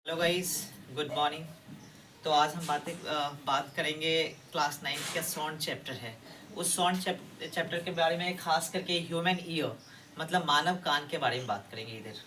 Hello guys, good morning. तो आज हम बात करेंगे क्लास 9 का साउंड चैप्टर है। उस साउंड चैप्टर के बारे में खास करके ह्यूमन ईयर मतलब मानव कान के बारे में बात करेंगे इधर।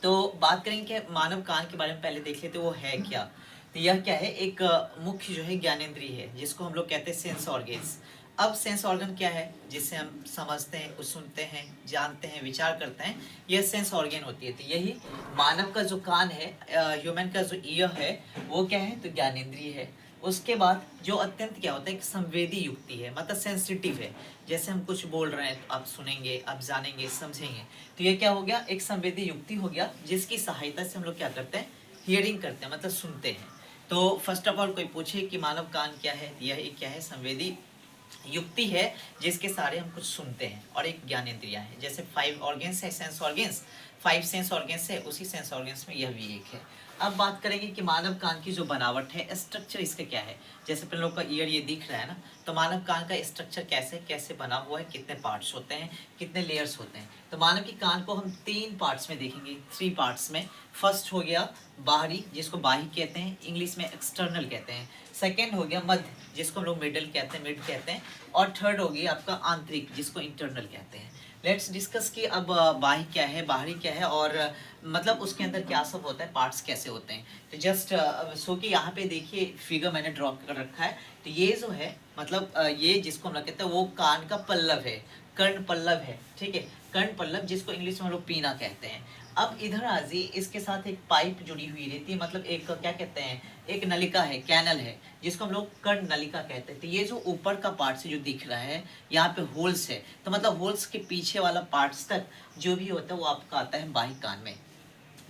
तो बात करेंगे कि मानव कान के बारे में पहले देख लेते वो है क्या। तो यह क्या है, एक मुख्य जो है ज्ञानेंद्रिय है जिसको हम लोग कहते हैं सेंस ऑर्गेन्स। अब सेंस ऑर्गन क्या है, जिससे हम समझते हैं, कुछ सुनते हैं, जानते हैं, विचार करते हैं, यह सेंस ऑर्गन होती है। तो यही मानव का जो कान है, ह्यूमन का जो ईयर है, वो क्या है, तो ज्ञानेंद्रिय है। उसके बाद जो अत्यंत क्या होता है, एक संवेदी युक्ति है, मतलब सेंसिटिव है। जैसे हम कुछ बोल रहे हैं तो आप सुनेंगे, आप जानेंगे, समझेंगे। तो ये क्या हो गया, एक संवेदी युक्ति हो गया, जिसकी सहायता से हम लोग क्या करते हैं, हियरिंग करते हैं, मतलब सुनते हैं। तो फर्स्ट ऑफ ऑल कोई पूछे कि मानव कान क्या है, यह एक क्या है, संवेदी युक्ति है जिसके सारे हम कुछ सुनते हैं, और एक ज्ञानेंद्रिया है। जैसे 5 ऑर्गेन्स है, सेंस ऑर्गेन्स, 5 सेंस ऑर्गेन्स है, उसी सेंस ऑर्गेन्स में यह भी एक है। अब बात करेंगे कि मानव कान की जो बनावट है, स्ट्रक्चर इसका क्या है। जैसे अपन लोग का ईयर ये दिख रहा है ना, तो मानव कान का स्ट्रक्चर कैसे कैसे बना हुआ है, कितने पार्ट्स होते हैं, कितने लेयर्स होते हैं। तो मानव की कान को हम 3 पार्ट्स में देखेंगे, 3 पार्ट्स में। फर्स्ट हो गया बाहरी, जिसको बाही कहते हैं, इंग्लिश में एक्सटर्नल कहते हैं। सेकेंड हो गया मध्य, जिसको हम लोग मिडल कहते हैं, मिड कहते हैं। और थर्ड होगी आपका आंतरिक, जिसको इंटरनल कहते हैं। लेट्स डिस्कस कि अब बाही क्या है, बाहरी क्या है, और मतलब उसके अंदर क्या सब होता है, पार्ट्स कैसे होते हैं। तो जस्ट सो कि यहाँ पे देखिए फिगर मैंने ड्रॉ कर रखा है। तो ये जो है, मतलब ये जिसको हम लोग कहते हैं वो कान का पल्लव है, कर्ण पल्लव है, ठीक है। कर्ण पल्लव, जिसको इंग्लिश में हम लोग पीना कहते हैं। अब इधर आजी, इसके साथ एक पाइप जुड़ी हुई रहती है, मतलब एक क्या कहते हैं, एक नलिका है, कैनल है, जिसको हम लोग कर्ण नलिका कहते हैं। तो ये जो ऊपर का पार्ट से जो दिख रहा है, यहाँ पे होल्स है, तो मतलब होल्स के पीछे वाला पार्ट्स तक जो भी होता है वो आपका आता है बाही कान में,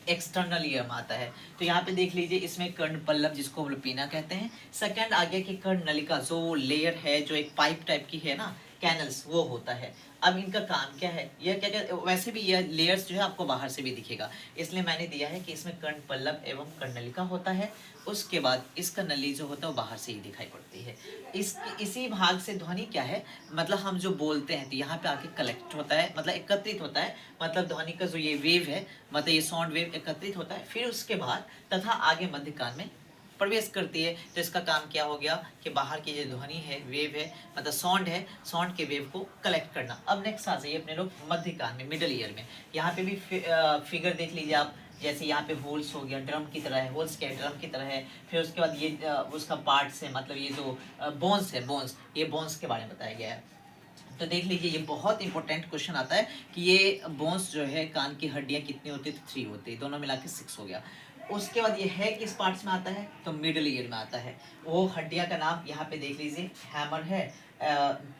एक्सटर्नल ईयर में आता है। तो यहाँ पे देख लीजिए, इसमें कर्ण पल्लव, जिसको हम लोग पीना कहते हैं। सेकंड आगे की कर्ण नलिका, जो लेयर है, जो एक पाइप टाइप की है ना, कैनल्स, वो होता है। अब इनका काम क्या है, यह क्या क्या, वैसे भी यह लेयर्स जो है आपको बाहर से भी दिखेगा, इसलिए मैंने दिया है कि इसमें कर्ण पल्लव एवं कर्ण नलिका होता है। उसके बाद इसका नली जो होता है वो बाहर से ही दिखाई पड़ती है। इसी भाग से ध्वनि क्या है, मतलब हम जो बोलते हैं तो यहाँ पे आके कलेक्ट होता है, मतलब एकत्रित होता है, मतलब ध्वनि का जो ये वेव है, मतलब ये साउंड वेव एकत्रित होता है, फिर उसके बाद तथा आगे मध्य कान में प्रवेश करती है। तो इसका काम क्या हो गया कि बाहर की जो ध्वनि है, वेव है, मतलब साउंड है, साउंड के वेव को कलेक्ट करना। अब नेक्स्ट आ जाइए अपने लोग मध्य कान में, मिडल ईयर में। यहाँ पे भी फिगर देख लीजिए आप। जैसे यहाँ पे होल्स हो गया, ड्रम की तरह है, होल्स क्या है, ड्रम की तरह है। फिर उसके बाद ये उसका पार्ट्स है, मतलब ये जो बोन्स है, बोन्स, ये बोन्स के बारे में बताया गया है। तो देख लीजिए, ये बहुत इंपॉर्टेंट क्वेश्चन आता है कि ये बोन्स जो है, कान की हड्डियां कितनी होती है, तो 3 होती है, दोनों मिला के 6 हो गया। उसके बाद ये है किस पार्ट्स में आता है, तो मिडल ईयर में आता है। वो हड्डियां का नाम यहाँ पे देख लीजिए, हैमर है,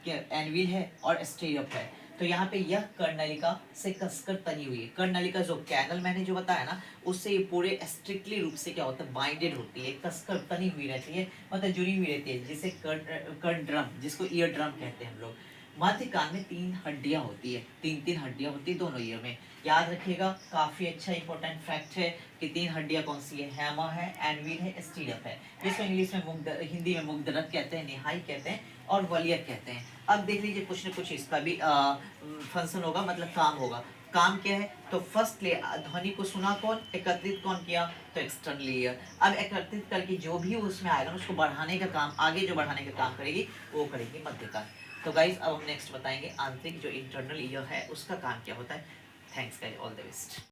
एनविल है, और स्टीरअप है। तो यहाँ पे यह कर्णनलिका से कसकर तनी हुई है। कर्णनलिका जो कैनल मैंने जो बताया ना, उससे ये पूरे स्ट्रिक्टली रूप से क्या होता है, बाइंडेड होती है, कसकर तनी हुई रहती है, मतलब जुड़ी हुई रहती है, जिसे कर्ण ड्रम, जिसको ईयर ड्रम कहते हैं हम लोग। मध्य कान में 3 हड्डियां होती है, 3 हड्डियां होती है दोनों ईयर में। याद रखिएगा, काफी अच्छा इंपॉर्टेंट फैक्ट है कि 3 हड्डियां कौन सी है, हैमर है, एनविल है, स्टीरअप है, जिसको इंग्लिश में हिंदी में मुग्धरक कहते हैं, निहाई कहते हैं, और वलियक कहते हैं। अब देख लीजिए, कुछ न कुछ इसका भी फंक्शन होगा, मतलब काम होगा। काम क्या है, तो फर्स्ट ले ध्वनि को सुना कौन, एकत्रित कौन किया, तो एक्सटर्नल ईयर। अब एकत्रित करके जो भी उसमें आएगा उसको बढ़ाने का काम, आगे जो बढ़ाने का काम करेगी वो करेगी मध्य कान। तो गाइज अब हम नेक्स्ट बताएंगे आंतरिक, जो इंटरनल ईयर है, उसका काम क्या होता है। Thanks guys, all the best.